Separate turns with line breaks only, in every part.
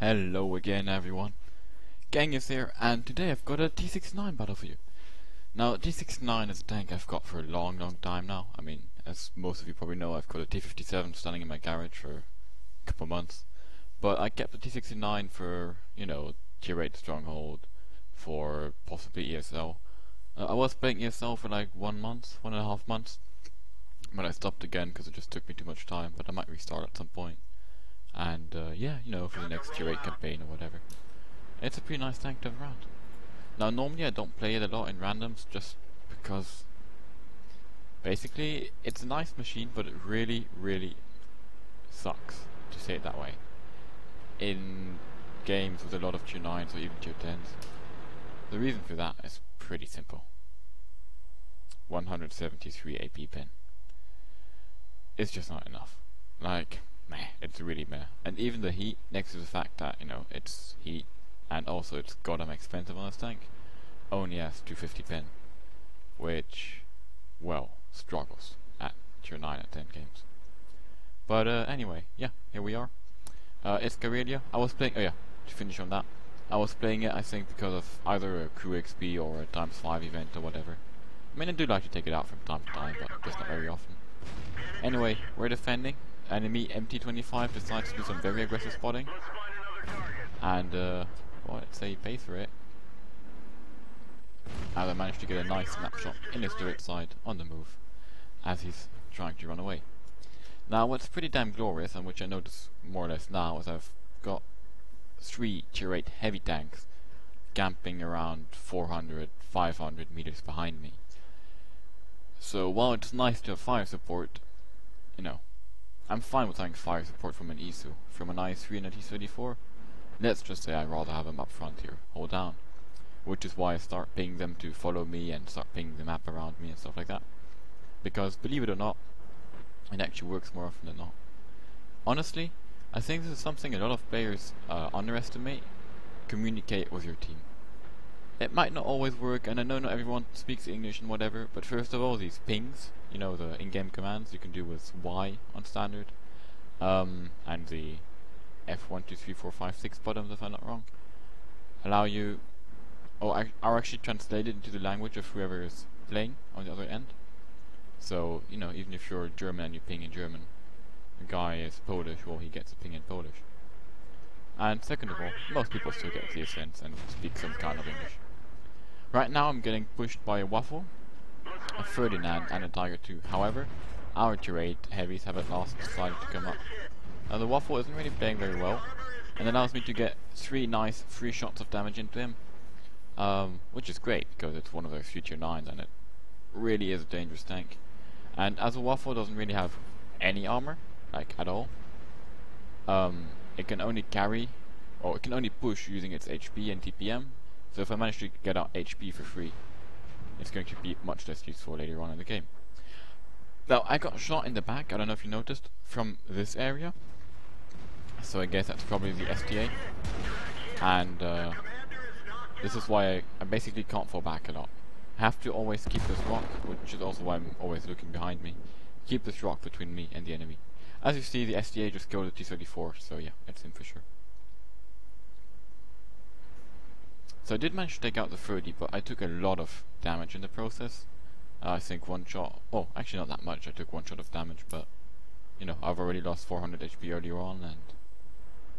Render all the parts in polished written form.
Hello again everyone, Gang is here, and today I've got a T69 battle for you. Now T69 is a tank I've got for a long time now. I mean, as most of you probably know, I've got a T57 standing in my garage for a couple months. But I kept the T69 for, tier 8 stronghold, for possibly ESL. I was playing ESL for like 1 month, 1.5 months, but I stopped again because it just took me too much time, but I might restart at some point. And for the next tier 8 campaign or whatever. It's a pretty nice tank to have around. Now normally I don't play it a lot in randoms just because basically it's a nice machine, but it really sucks, to say it that way, in games with a lot of tier 9s or even tier 10s. The reason for that is pretty simple. 173 AP pen. It's just not enough. Like, meh, it's really meh. And even the heat, next to the fact that, it's heat and also it's goddamn expensive on this tank, only has 250 pen, which, well, struggles at tier 9 and 10 games. But anyway, yeah, here we are. It's Karelia. I was playing, to finish on that, I was playing it, I think, because of either a crew XP or a ×5 event or whatever. I mean, I do like to take it out from time to time, but just not very often. Anyway, we're defending. Enemy MT25 decides to do some very aggressive spotting, and well, let's say he pays for it, as I managed to get a nice snapshot in his turret side on the move as he's trying to run away. Now what's pretty damn glorious, and which I notice more or less now, is I've got 3 tier 8 heavy tanks camping around 400, 500 meters behind me. So while it's nice to have fire support, I'm fine with having fire support from an ISU. From an I3 and a T34, let's just say I'd rather have them up front here, hold down. Which is why I start pinging them to follow me and start pinging the map around me and stuff like that. Because, believe it or not, it actually works more often than not. Honestly, I think this is something a lot of players underestimate. Communicate with your team. It might not always work, and I know not everyone speaks English and whatever, but first of all, these pings, the in-game commands you can do with Y on standard, and the F1, 2, 3, 4, 5, 6 buttons, if I'm not wrong, allow you, are actually translated into the language of whoever is playing on the other end. So, even if you're German and you ping in German, the guy is Polish, well, he gets a ping in Polish. And second of all, most people still get the sense and speak some kind of English. Right now I'm getting pushed by a Waffle, a Ferdinand and a Tiger 2. However, our tier 8 heavies have at last decided to come up. Now the Waffle isn't really playing very well, and allows me to get 3 nice free shots of damage into him, which is great because it's one of those 3 tier 9s and it really is a dangerous tank. And as a Waffle doesn't really have any armor, like at all, it can only carry, or it can only push using its HP and TPM, so if I manage to get out HP for free, it's going to be much less useful later on in the game. Now, I got shot in the back, I don't know if you noticed, from this area, so I guess that's probably the STA, and this is why I basically can't fall back a lot. I have to always keep this rock, which is also why I'm always looking behind me, keep this rock between me and the enemy. As you see, the STA just killed the T34, so yeah, it's in for sure. So I did manage to take out the 30, but I took a lot of damage in the process. I think one shot, actually not that much, I took 1 shot of damage, but, I've already lost 400 HP earlier on, and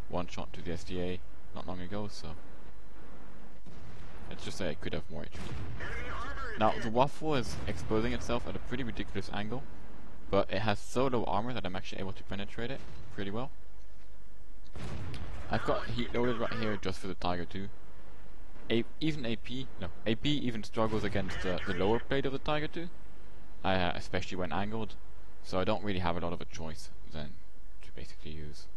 1 shot to the STA not long ago, so let's just say I could have more HP. Now, the Waffle is exposing itself at a pretty ridiculous angle, but it has so low armor that I'm actually able to penetrate it pretty well. I've got heat loaded right here just for the Tiger 2. AP even struggles against the lower plate of the Tiger 2, especially when angled, so I don't really have a lot of a choice than to basically use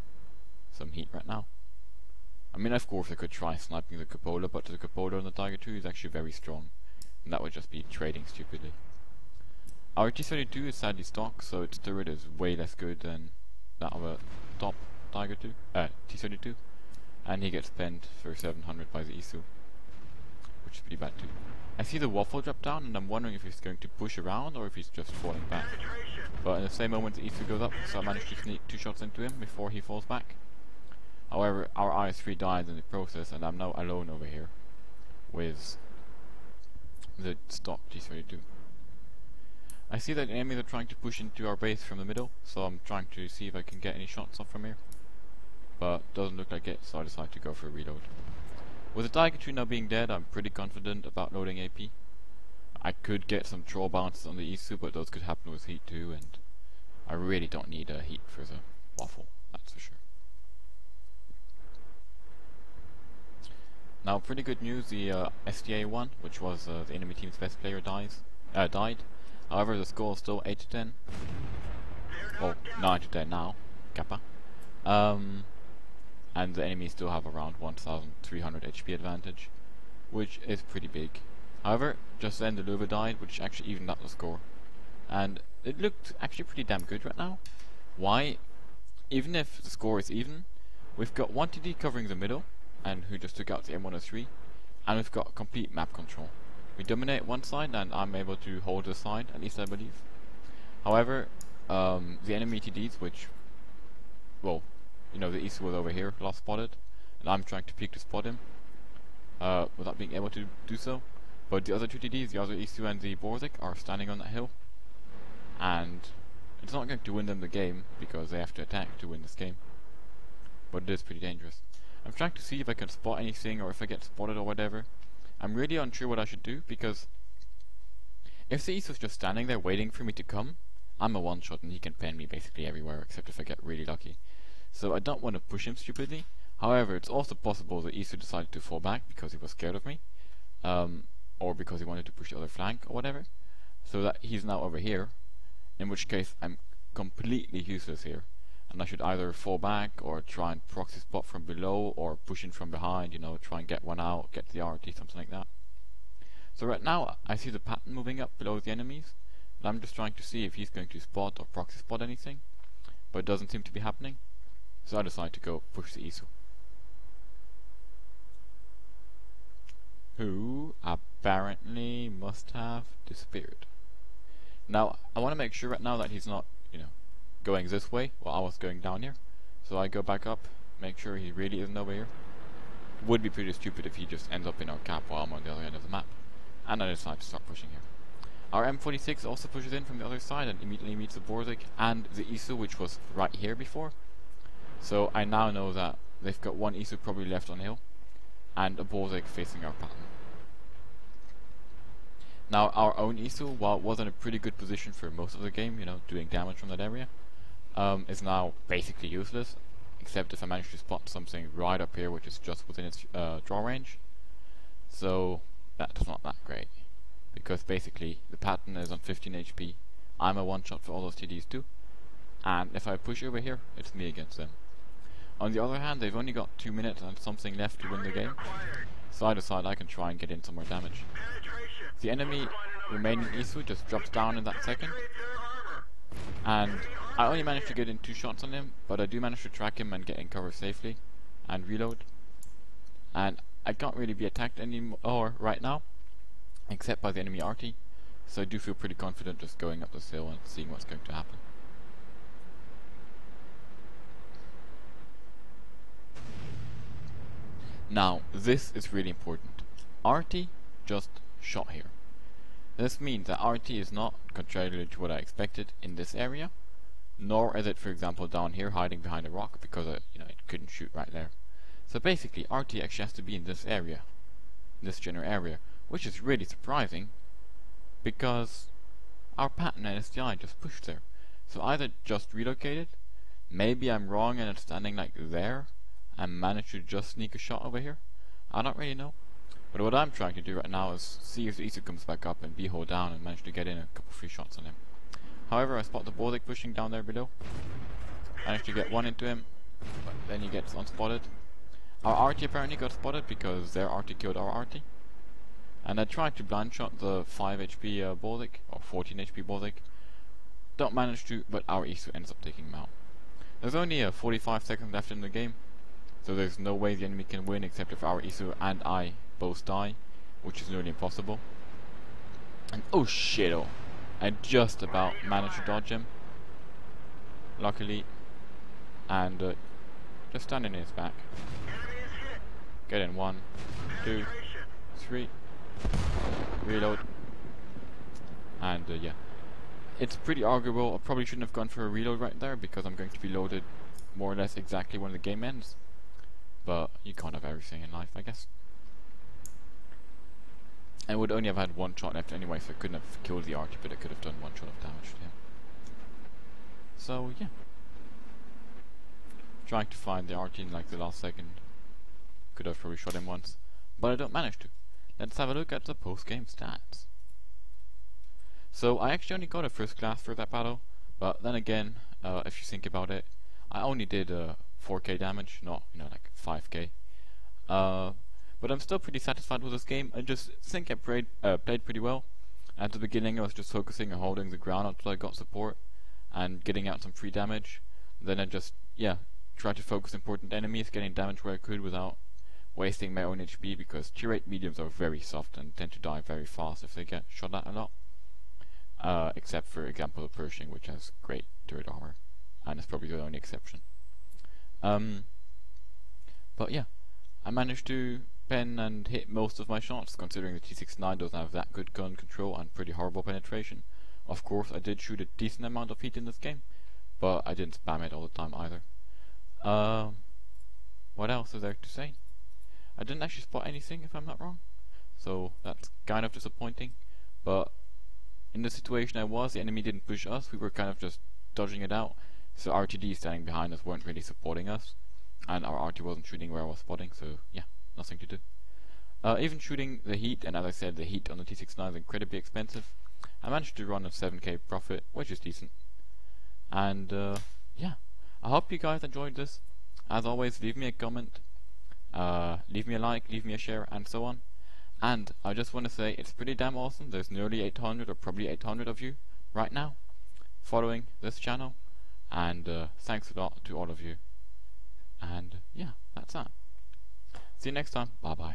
some heat right now. I mean, of course I could try sniping the Cupola, but the Cupola on the Tiger 2 is actually very strong, and that would just be trading stupidly. Our T32 is sadly stock, so its turret is way less good than that of a top Tiger 2, T32, and he gets penned for 700 by the ISU, which is pretty bad too. I see the Waffle drop down, and I'm wondering if he's going to push around or if he's just falling back. But in the same moment the ISU goes up, so I managed to sneak 2 shots into him before he falls back. However, our IS-3 died in the process, and I'm now alone over here with the stock T32. I see that enemies are trying to push into our base from the middle, so I'm trying to see if I can get any shots off from here. But doesn't look like it, so I decide to go for a reload. With the Tiger 2 now being dead, I'm pretty confident about loading AP. I could get some troll bounces on the Isu, but those could happen with heat too, and I really don't need a heat for the waffle, that's for sure. Now, pretty good news, the STA 1, which was the enemy team's best player, died. However, the score is still 8 to 10. Well, 9 to 10 now, Kappa. And the enemies still have around 1300 HP advantage, which is pretty big. However, just then the Luva died, which actually evened out the score. And it looked actually pretty damn good right now. Why? Even if the score is even, we've got one TD covering the middle, and who just took out the M103, and we've got complete map control. We dominate one side, and I'm able to hold the side, at least I believe. However, the enemy TDs, which, well, you know, the Isu was over here, last spotted, and I'm trying to peek to spot him, without being able to do so. But the other two TDs, the other Isu and the Borzik, are standing on that hill, and it's not going to win them the game, because they have to attack to win this game. But it is pretty dangerous. I'm trying to see if I can spot anything, or if I get spotted or whatever. I'm really unsure what I should do, because if the Isu's just standing there waiting for me to come, I'm a one-shot and he can pen me basically everywhere, except if I get really lucky. So I don't want to push him stupidly. However, it's also possible that Isu decided to fall back because he was scared of me, or because he wanted to push the other flank or whatever, so that he's now over here, in which case I'm completely useless here, and I should either fall back or try and proxy spot from below, or push in from behind, you know, try and get one out, get the RT, something like that. So right now I see the pattern moving up below the enemies, and I'm just trying to see if he's going to spot or proxy spot anything, but it doesn't seem to be happening, so I decide to go push the Isu, who apparently must have disappeared. Now, I want to make sure right now that he's not, you know, going this way while I was going down here. So I go back up, make sure he really isn't over here. Would be pretty stupid if he just ends up in our cap while I'm on the other end of the map. And I decide to start pushing here. Our M46 also pushes in from the other side and immediately meets the Borzik and the Isu, which was right here before. So I now know that they've got one Isu probably left on hill, and a Borzik facing our pattern. Now our own Isu, while it was in a pretty good position for most of the game, you know, doing damage from that area, is now basically useless, except if I manage to spot something right up here which is just within its draw range. So that's not that great, because basically the pattern is on 15 HP, I'm a one-shot for all those TDs too, and if I push over here, it's me against them. On the other hand, they've only got 2 minutes and something left to win the game, so I decide I can try and get in some more damage. The enemy remaining Isu just drops down in that second, and I only managed to get in 2 shots on him, but I do manage to track him and get in cover safely and reload. And I can't really be attacked anymore right now, except by the enemy RT, so I do feel pretty confident just going up this hill and seeing what's going to happen. Now, this is really important. RT just shot here. This means that RT is not, contrary to what I expected, in this area, nor is it, for example, down here hiding behind a rock, because it couldn't shoot right there. So basically, RT actually has to be in this area, this general area, which is really surprising, because our pattern and STI just pushed there. So either just relocated, maybe I'm wrong and it's standing like there, and managed to just sneak a shot over here. I don't really know. But what I'm trying to do right now is see if the Isu comes back up and B-hole down and manage to get in a couple free shots on him. However, I spot the Borzik pushing down there below. Managed to get one into him, but then he gets unspotted. Our RT apparently got spotted because their RT killed our RT. And I tried to blind shot the 5 HP Borzik, or 14 HP Borzik. Don't manage to, but our Isu ends up taking him out. There's only 45 seconds left in the game, so there's no way the enemy can win except if our Isu and I both die, which is nearly impossible. And oh shit, oh, I just about managed to dodge him, luckily, and just standing in his back. Get in 1, 2, 3. Reload. And yeah. It's pretty arguable. I probably shouldn't have gone for a reload right there because I'm going to be loaded more or less exactly when the game ends. But you can't have everything in life, I guess. I would only have had 1 shot left anyway, so I couldn't have killed the archer, but I could have done 1 shot of damage to him. So yeah. Trying to find the archer in like the last second. Could have probably shot him once, but I don't manage to. Let's have a look at the post-game stats. So I actually only got a first class for that battle, but then again, if you think about it, I only did 4k damage, not like 5k. But I'm still pretty satisfied with this game. I just think I played pretty well. At the beginning I was just focusing on holding the ground until I got support and getting out some free damage. Then I just tried to focus important enemies, getting damage where I could without wasting my own HP, because tier 8 mediums are very soft and tend to die very fast if they get shot at a lot. Except for example Pershing, which has great turret armor, and is probably the only exception. But yeah, I managed to pen and hit most of my shots, considering the T69 doesn't have that good gun control and pretty horrible penetration. Of course I did shoot a decent amount of heat in this game, but I didn't spam it all the time either. What else is there to say? I didn't actually spot anything, if I'm not wrong, so that's kind of disappointing. But in the situation I was, the enemy didn't push us, we were kind of just dodging it out, so RTD standing behind us weren't really supporting us, and our RT wasn't shooting where I was spotting, so yeah, nothing to do. Even shooting the heat, and as I said, the heat on the T69 is incredibly expensive, I managed to run a 7k profit, which is decent. And yeah, I hope you guys enjoyed this. As always, leave me a comment, leave me a like, leave me a share, and so on. And I just want to say it's pretty damn awesome. There's nearly 800 or probably 800 of you right now following this channel, and thanks a lot to all of you. And yeah, that's that. See you next time. Bye bye.